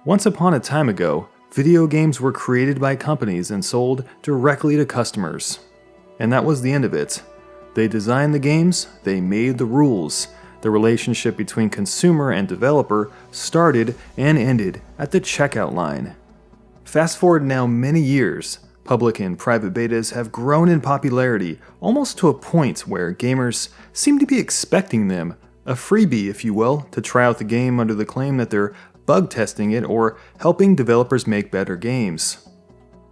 Once upon a time ago, video games were created by companies and sold directly to customers. And that was the end of it. They designed the games, they made the rules. The relationship between consumer and developer started and ended at the checkout line. Fast forward now many years, public and private betas have grown in popularity almost to a point where gamers seem to be expecting them, a freebie if you will, to try out the game under the claim that they're bug testing it or helping developers make better games.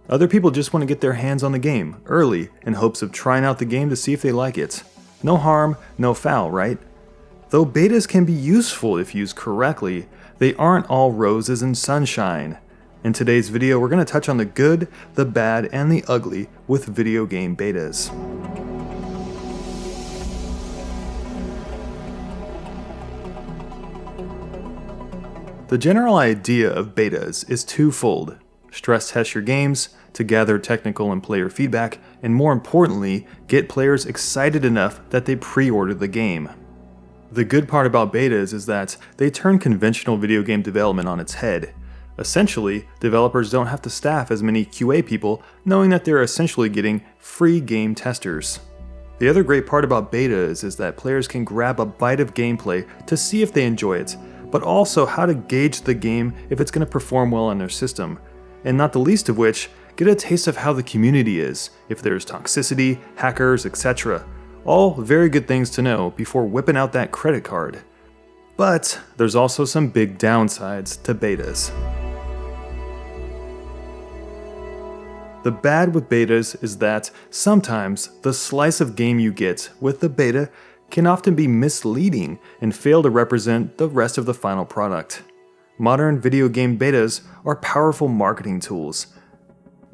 Other people just want to get their hands on the game early in hopes of trying out the game to see if they like it. No harm, no foul, right? Though betas can be useful if used correctly, they aren't all roses and sunshine. In today's video, we're going to touch on the good, the bad, and the ugly with video game betas. The general idea of betas is twofold: stress test your games to gather technical and player feedback, and more importantly, get players excited enough that they pre-order the game. The good part about betas is that they turn conventional video game development on its head. Essentially, developers don't have to staff as many QA people, knowing that they're essentially getting free game testers. The other great part about betas is that players can grab a bite of gameplay to see if they enjoy it, but also how to gauge the game if it's going to perform well on their system. And not the least of which, get a taste of how the community is, if there's toxicity, hackers, etc. All very good things to know before whipping out that credit card. But there's also some big downsides to betas. The bad with betas is that sometimes the slice of game you get with the beta can often be misleading and fail to represent the rest of the final product. Modern video game betas are powerful marketing tools.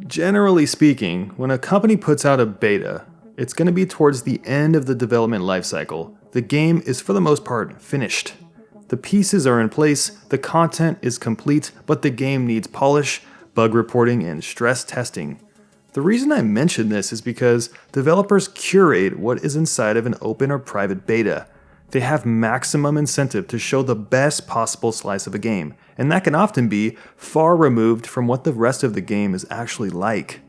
Generally speaking, when a company puts out a beta, it's going to be towards the end of the development lifecycle. The game is for the most part finished. The pieces are in place, the content is complete, but the game needs polish, bug reporting, and stress testing. The reason I mention this is because developers curate what is inside of an open or private beta. They have maximum incentive to show the best possible slice of a game, and that can often be far removed from what the rest of the game is actually like.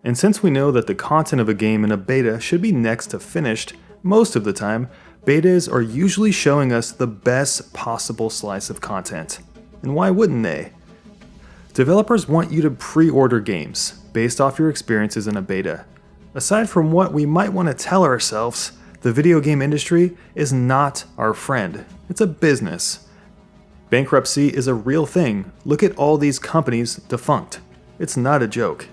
And since we know that the content of a game in a beta should be next to finished, most of the time, betas are usually showing us the best possible slice of content. And why wouldn't they? Developers want you to pre-order games based off your experiences in a beta. Aside from what we might want to tell ourselves, the video game industry is not our friend. It's a business. Bankruptcy is a real thing. Look at all these companies defunct. It's not a joke.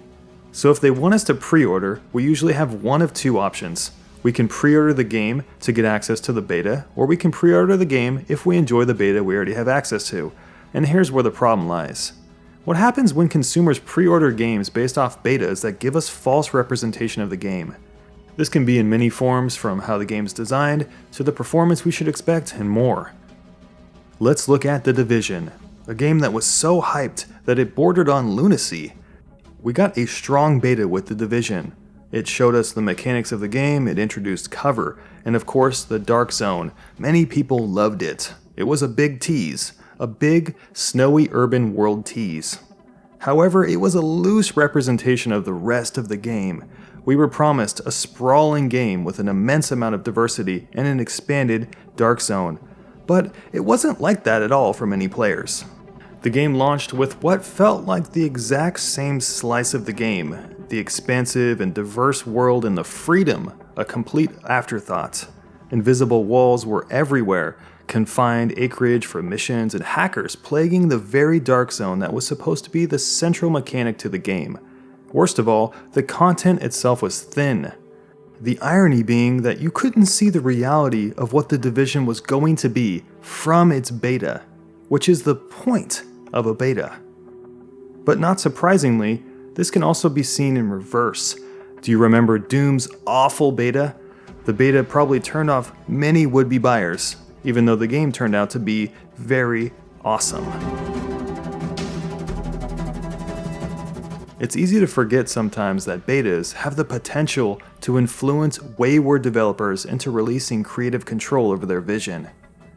So if they want us to pre-order, we usually have one of two options. We can pre-order the game to get access to the beta, or we can pre-order the game if we enjoy the beta we already have access to. And here's where the problem lies. What happens when consumers pre-order games based off betas that give us false representation of the game? This can be in many forms, from how the game's designed, to the performance we should expect, and more. Let's look at The Division, a game that was so hyped that it bordered on lunacy. We got a strong beta with The Division. It showed us the mechanics of the game, it introduced cover, and of course the Dark Zone. Many people loved it. It was a big tease, a big, snowy urban world tease. However, it was a loose representation of the rest of the game. We were promised a sprawling game with an immense amount of diversity and an expanded Dark Zone, but it wasn't like that at all for many players. The game launched with what felt like the exact same slice of the game, the expansive and diverse world and the freedom, a complete afterthought. Invisible walls were everywhere, confined acreage for missions, and hackers plaguing the very Dark Zone that was supposed to be the central mechanic to the game. Worst of all, the content itself was thin. The irony being that you couldn't see the reality of what The Division was going to be from its beta, which is the point of a beta. But not surprisingly, this can also be seen in reverse. Do you remember Doom's awful beta? The beta probably turned off many would-be buyers, even though the game turned out to be very awesome. It's easy to forget sometimes that betas have the potential to influence wayward developers into releasing creative control over their vision.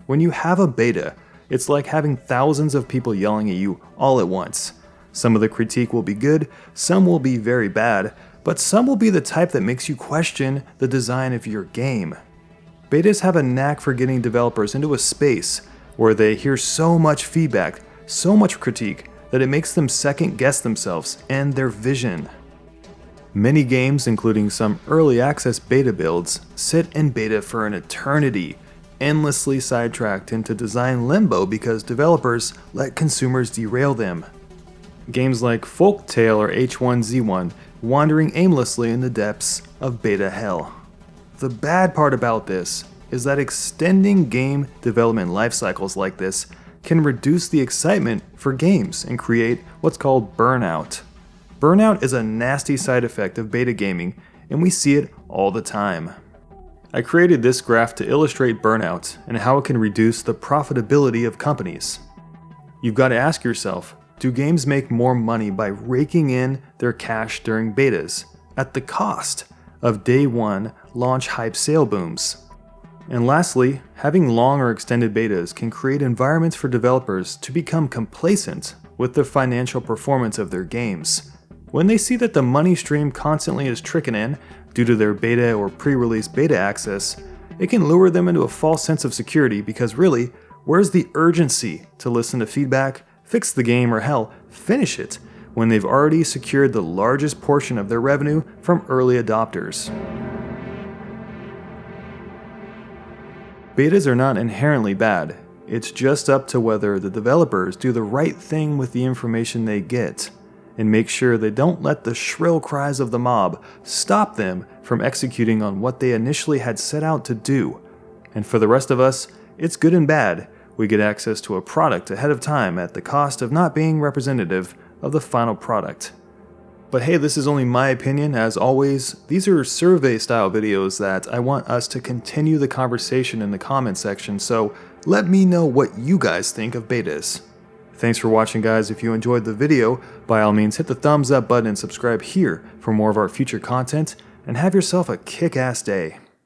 When you have a beta, It's like having thousands of people yelling at you all at once. Some of the critique will be good, some will be very bad, but some will be the type that makes you question the design of your game. Betas have a knack for getting developers into a space where they hear so much feedback, so much critique, that it makes them second guess themselves and their vision. Many games, including some early access beta builds, sit in beta for an eternity, endlessly sidetracked into design limbo because developers let consumers derail them. Games like Folktale or H1Z1 wandering aimlessly in the depths of beta hell. The bad part about this is that extending game development life cycles like this can reduce the excitement for games and create what's called burnout. Burnout is a nasty side effect of beta gaming, and we see it all the time. I created this graph to illustrate burnout and how it can reduce the profitability of companies. You've got to ask yourself, do games make more money by raking in their cash during betas at the cost of day one launch hype sale booms? And lastly, having long or extended betas can create environments for developers to become complacent with the financial performance of their games. When they see that the money stream constantly is trickling in due to their beta or pre-release beta access, it can lure them into a false sense of security because really, where's the urgency to listen to feedback, fix the game, or hell, finish it when they've already secured the largest portion of their revenue from early adopters? Betas are not inherently bad. It's just up to whether the developers do the right thing with the information they get and make sure they don't let the shrill cries of the mob stop them from executing on what they initially had set out to do. And for the rest of us, it's good and bad. We get access to a product ahead of time at the cost of not being representative of the final product. But hey, this is only my opinion. As always, these are survey-style videos that I want us to continue the conversation in the comment section, so let me know what you guys think of betas. Thanks for watching, guys. If you enjoyed the video, by all means hit the thumbs up button and subscribe here for more of our future content, and have yourself a kick-ass day.